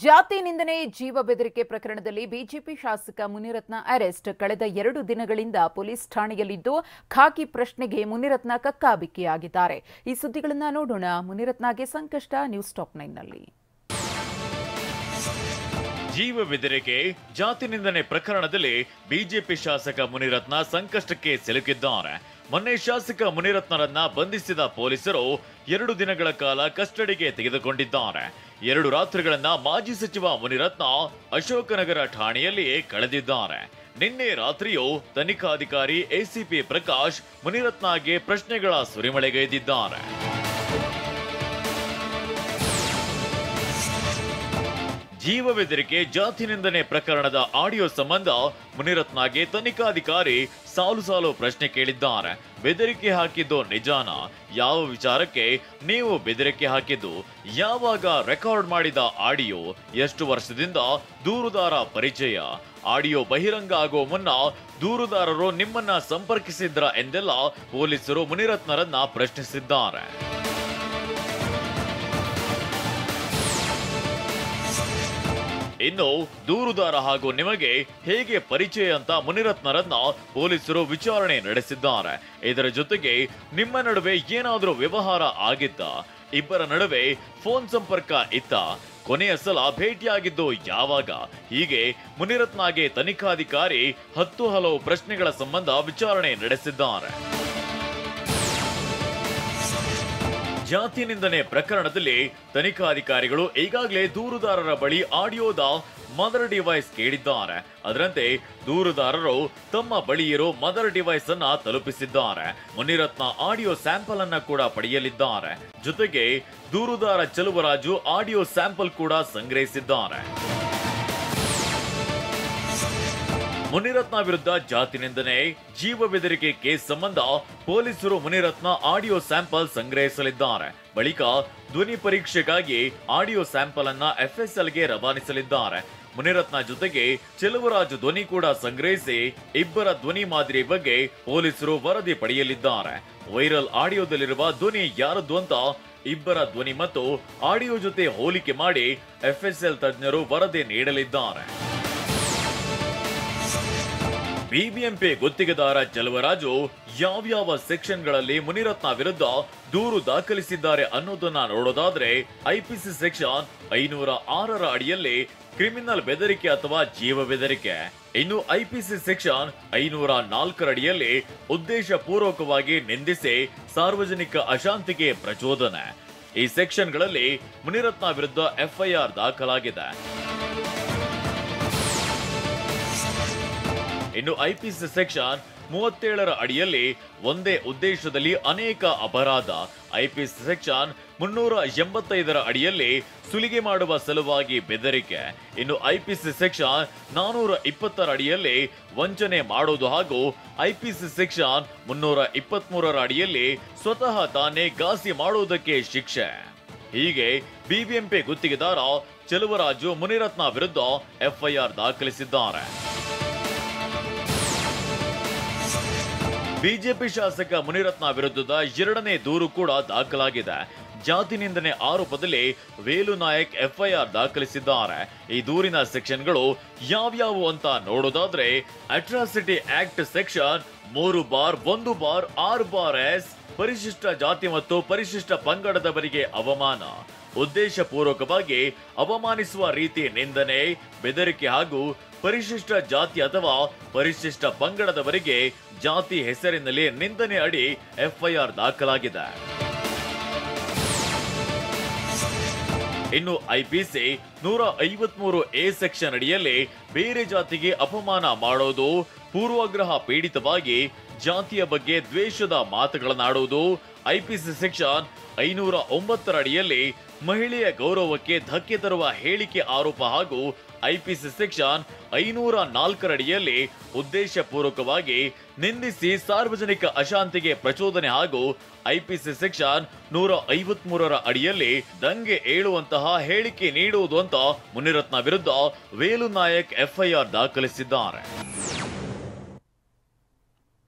ಜಾತಿ ನಿಂದನೆ ಜೀವ ಬೆದರಿಕೆ ಪ್ರಕರಣದಲ್ಲಿ ಬಿಜೆಪಿ ಶಾಸಕ ಮುನಿರತ್ನ ಅರೆಸ್ಟ್. ಕಳೆದ 2 ದಿನಗಳಿಂದ ಪೊಲೀಸ್ ಠಾಣೆಯಲ್ಲಿದ್ದು ಖಾಕಿ ಪ್ರಶ್ನೆಗೆ ಮುನಿರತ್ನ ಕಕ್ಕಾಬಿಕ್ಕಿಯಾಗಿದ್ದಾರೆ. ಈ ಸುದ್ದಿಗಳನ್ನು ನೋಡೋಣ. ಮುನಿರತ್ನಗೆ ಸಂಕಷ್ಟ. ನ್ಯೂಸ್ ಟಾಪ್ 9ನಲ್ಲಿ. ಜೀವ ಬೆದರಿಕೆ ಜಾತಿ ನಿಂದನೆ ಪ್ರಕರಣದಲ್ಲಿ ಬಿಜೆಪಿ ಶಾಸಕ ಮುನಿರತ್ನ ಸಂಕಷ್ಟಕ್ಕೆ ಸಿಲುಕಿದ್ದಾರೆ. ಮೊನ್ನೆ ಶಾಸಕ ಮುನಿರತ್ನರನ್ನ ಬಂಧಿಸಿದ ಪೊಲೀಸರು 2 ದಿನಗಳ ಕಾಲ ಕಸ್ಟಡಿಗೆ ತೆಗೆದುಕೊಂಡಿದ್ದಾರೆ. 2 ರಾತ್ರಿಗಳನ್ನ ಮಾಜಿ ಸಚಿವ ಮುನಿರತ್ನ ಅಶೋಕನಗರ ಠಾಣೆಯಲ್ಲಿಯೇ ಕಳೆದಿದ್ದಾರೆ. ನಿನ್ನೆ ರಾತ್ರಿಯೂ ತನಿಖಾಧಿಕಾರಿ ಎಸಿಪಿ ಪ್ರಕಾಶ್ ಮುನಿರತ್ನಗೆ ಪ್ರಶ್ನೆಗಳ ಸುರಿಮಳೆಗೈದಿದ್ದಾರೆ. ಜೀವ ಬೆದರಿಕೆ ಜಾತಿ ನಿಂದನೆ ಪ್ರಕರಣದ ಆಡಿಯೋ ಸಂಬಂಧ ಮುನಿರತ್ನಗೆ ತನಿಖಾಧಿಕಾರಿ ಸಾಲು ಪ್ರಶ್ನೆ ಕೇಳಿದ್ದಾರೆ. ಬೆದರಿಕೆ ಹಾಕಿದ್ದು ನಿಜಾನ? ಯಾವ ವಿಚಾರಕ್ಕೆ ನೀವು ಬೆದರಿಕೆ ಹಾಕಿದ್ದು? ಯಾವಾಗ ರೆಕಾರ್ಡ್ ಮಾಡಿದ ಆಡಿಯೋ? ಎಷ್ಟು ವರ್ಷದಿಂದ ದೂರುದಾರ ಪರಿಚಯ? ಆಡಿಯೋ ಬಹಿರಂಗ ಆಗೋ ಮುನ್ನ ದೂರುದಾರರು ನಿಮ್ಮನ್ನ ಸಂಪರ್ಕಿಸಿದ್ರ ಎಂದೆಲ್ಲ ಪೊಲೀಸರು ಮುನಿರತ್ನರನ್ನ ಪ್ರಶ್ನಿಸಿದ್ದಾರೆ. ಇನ್ನು ದೂರುದಾರ ಹಾಗೂ ನಿಮಗೆ ಹೇಗೆ ಪರಿಚಯ ಅಂತ ಮುನಿರತ್ನರನ್ನ ಪೊಲೀಸರು ವಿಚಾರಣೆ ನಡೆಸಿದ್ದಾರೆ. ಇದರ ಜೊತೆಗೆ ನಿಮ್ಮ ನಡುವೆ ಏನಾದರೂ ವ್ಯವಹಾರ ಆಗಿತ್ತಾ? ಇಬ್ಬರ ನಡುವೆ ಫೋನ್ ಸಂಪರ್ಕ ಇತ್ತ? ಕೊನೆಯ ಸಲ ಭೇಟಿಯಾಗಿದ್ದು ಯಾವಾಗ? ಹೀಗೆ ಮುನಿರತ್ನಗೆ ತನಿಖಾಧಿಕಾರಿ 10 ಹಲವು ಪ್ರಶ್ನೆಗಳ ಸಂಬಂಧ ವಿಚಾರಣೆ ನಡೆಸಿದ್ದಾರೆ. ಜಾತಿ ನಿಂದನೆ ಪ್ರಕರಣದಲ್ಲಿ ತನಿಖಾಧಿಕಾರಿಗಳು ಈಗಾಗಲೇ ದೂರುದಾರರ ಬಳಿ ಆಡಿಯೋದ ಮದರ್ ಡಿವೈಸ್ ಕೇಳಿದ್ದಾರೆ. ಅದರಂತೆ ದೂರುದಾರರು ತಮ್ಮ ಬಳಿ ಇರೋ ಮದರ್ ಡಿವೈಸ್ ಅನ್ನ ತಲುಪಿಸಿದ್ದಾರೆ. ಮುನಿರತ್ನ ಆಡಿಯೋ ಸ್ಯಾಂಪಲ್ ಅನ್ನ ಕೂಡ ಪಡೆಯಲಿದ್ದಾರೆ. ಜೊತೆಗೆ ದೂರುದಾರ ಚೆಲುವರಾಜು ಆಡಿಯೋ ಸ್ಯಾಂಪಲ್ ಕೂಡ ಸಂಗ್ರಹಿಸಿದ್ದಾರೆ. ಮುನಿರತ್ನ ವಿರುದ್ಧ ಜಾತಿ ನಿಂದನೆ ಜೀವ ಬೆದರಿಕೆ ಕೇಸ್ ಸಂಬಂಧ ಪೊಲೀಸರು ಮುನಿರತ್ನ ಆಡಿಯೋ ಸ್ಯಾಂಪಲ್ ಸಂಗ್ರಹಿಸಲಿದ್ದಾರೆ. ಬಳಿಕ ಧ್ವನಿ ಪರೀಕ್ಷೆಗಾಗಿ ಆಡಿಯೋ ಸ್ಯಾಂಪಲ್ ಅನ್ನ ಎಫ್ಎಸ್ಎಲ್ಗೆ ರವಾನಿಸಲಿದ್ದಾರೆ. ಮುನಿರತ್ನ ಜೊತೆಗೆ ಚೆಲುವರಾಜು ಧ್ವನಿ ಕೂಡ ಸಂಗ್ರಹಿಸಿ ಇಬ್ಬರ ಧ್ವನಿ ಮಾದರಿ ಬಗ್ಗೆ ಪೊಲೀಸರು ವರದಿ ಪಡೆಯಲಿದ್ದಾರೆ. ವೈರಲ್ ಆಡಿಯೋದಲ್ಲಿರುವ ಧ್ವನಿ ಯಾರದ್ದು ಅಂತ ಇಬ್ಬರ ಧ್ವನಿ ಮತ್ತು ಆಡಿಯೋ ಜೊತೆ ಹೋಲಿಕೆ ಮಾಡಿ ಎಫ್ಎಸ್ಎಲ್ ತಜ್ಞರು ವರದಿ ನೀಡಲಿದ್ದಾರೆ. ಬಿಬಿಎಂಪಿ ಗುತ್ತಿಗೆದಾರ ಚೆಲುವರಾಜು ಯಾವ್ಯಾವ ಸೆಕ್ಷನ್ಗಳಲ್ಲಿ ಮುನಿರತ್ನ ವಿರುದ್ಧ ದೂರು ದಾಖಲಿಸಿದ್ದಾರೆ ಅನ್ನೋದನ್ನ ನೋಡೋದಾದ್ರೆ ಐಪಿಸಿ ಸೆಕ್ಷನ್ 506ರ ಅಡಿಯಲ್ಲಿ ಕ್ರಿಮಿನಲ್ ಬೆದರಿಕೆ ಅಥವಾ ಜೀವ ಬೆದರಿಕೆ, ಇನ್ನು ಐಪಿಸಿ ಸೆಕ್ಷನ್ 504ರ ಅಡಿಯಲ್ಲಿ ಉದ್ದೇಶ ಪೂರ್ವಕವಾಗಿ ನಿಂದಿಸಿ ಸಾರ್ವಜನಿಕ ಅಶಾಂತಿಗೆ ಪ್ರಚೋದನೆ. ಈ ಸೆಕ್ಷನ್ಗಳಲ್ಲಿ ಮುನಿರತ್ನ ವಿರುದ್ಧ ಎಫ್ಐಆರ್ ದಾಖಲಾಗಿದೆ. ಇನ್ನು ಐಪಿಸಿ ಸೆಕ್ಷನ್ 37ರ ಅಡಿಯಲ್ಲಿ ಒಂದೇ ಉದ್ದೇಶದಲ್ಲಿ ಅನೇಕ ಅಪರಾಧ, ಐಪಿಸಿ ಸೆಕ್ಷನ್ 385ರ ಅಡಿಯಲ್ಲಿ ಸುಲಿಗೆ ಮಾಡುವ ಸಲುವಾಗಿ ಬೆದರಿಕೆ, ಇನ್ನು ಐಪಿಸಿ ಸೆಕ್ಷನ್ 420ರ ಅಡಿಯಲ್ಲಿ ವಂಚನೆ ಮಾಡೋದು ಹಾಗೂ ಐಪಿಸಿ ಸೆಕ್ಷನ್ 323ರ ಅಡಿಯಲ್ಲಿ ಸ್ವತಃ ತಾನೇ ಘಾಸಿ ಮಾಡುವುದಕ್ಕೆ ಶಿಕ್ಷೆ. ಹೀಗೆ ಬಿಬಿಎಂಪಿ ಗುತ್ತಿಗೆದಾರ ಚೆಲುವರಾಜು ಮುನಿರತ್ನ ವಿರುದ್ಧ ಎಫ್ಐಆರ್ ದಾಖಲಿಸಿದ್ದಾರೆ. ಬಿಜೆಪಿ ಶಾಸಕ ಮುನಿರತ್ನ ವಿರುದ್ಧದ 2ನೇ ದೂರು ಕೂಡ ದಾಖಲಾಗಿದೆ. ಜಾತಿ ನಿಂದನೆ ಆರೋಪದಲ್ಲಿ ವೇಲು ನಾಯಕ್ ಎಫ್ಐಆರ್ ದಾಖಲಿಸಿದ್ದಾರೆ. ಈ ದೂರಿನ ಸೆಕ್ಷನ್ಗಳು ಯಾವ್ಯಾವು ಅಂತ ನೋಡೋದಾದ್ರೆ ಅಟ್ರಾಸಿಟಿ ಆಕ್ಟ್ ಸೆಕ್ಷನ್ 3(1)(6)(s) ಪರಿಶಿಷ್ಟ ಜಾತಿ ಮತ್ತು ಪರಿಶಿಷ್ಟ ಪಂಗಡದವರಿಗೆ ಅವಮಾನ, ಉದ್ದೇಶ ಪೂರ್ವಕವಾಗಿ ಅವಮಾನಿಸುವ ರೀತಿ ನಿಂದನೆ, ಬೆದರಿಕೆ ಹಾಗೂ ಪರಿಶಿಷ್ಟ ಜಾತಿ ಅಥವಾ ಪರಿಶಿಷ್ಟ ಪಂಗಡದವರಿಗೆ ಜಾತಿ ಹೆಸರಿನಲ್ಲಿ ನಿಂದನೆ ಅಡಿ ಎಫ್ಐಆರ್ ದಾಖಲಾಗಿದೆ. ಇನ್ನು ಐಪಿಸಿ 153A ಸೆಕ್ಷನ್ ಅಡಿಯಲ್ಲಿ ಬೇರೆ ಜಾತಿಗೆ ಅಪಮಾನ ಮಾಡೋದು, ಪೂರ್ವಾಗ್ರಹ ಪೀಡಿತವಾಗಿ ಜಾತಿಯ ಬಗ್ಗೆ ದ್ವೇಷದ ಮಾತುಗಳನ್ನಾಡುವುದು, ಐಪಿಸಿ ಸೆಕ್ಷನ್ 509ರ ಅಡಿಯಲ್ಲಿ ಮಹಿಳೆಯ ಗೌರವಕ್ಕೆ ಧಕ್ಕೆ ತರುವ ಹೇಳಿಕೆ ಆರೋಪ ಹಾಗೂ ಐಪಿಸಿ ಸೆಕ್ಷನ್ 504ರ ಅಡಿಯಲ್ಲಿ ಉದ್ದೇಶ ಪೂರ್ವಕವಾಗಿ ನಿಂದಿಸಿ ಸಾರ್ವಜನಿಕ ಅಶಾಂತಿಗೆ ಪ್ರಚೋದನೆ ಹಾಗೂ ಐಪಿಸಿ ಸೆಕ್ಷನ್ 153ರ ಅಡಿಯಲ್ಲಿ ದಂಗೆ ಏಳುವಂತಹ ಹೇಳಿಕೆ ನೀಡುವುದು ಅಂತ ಮುನಿರತ್ನ ವಿರುದ್ಧ ವೇಲು ನಾಯಕ್ ಎಫ್ಐಆರ್ ದಾಖಲಿಸಿದ್ದಾರೆ.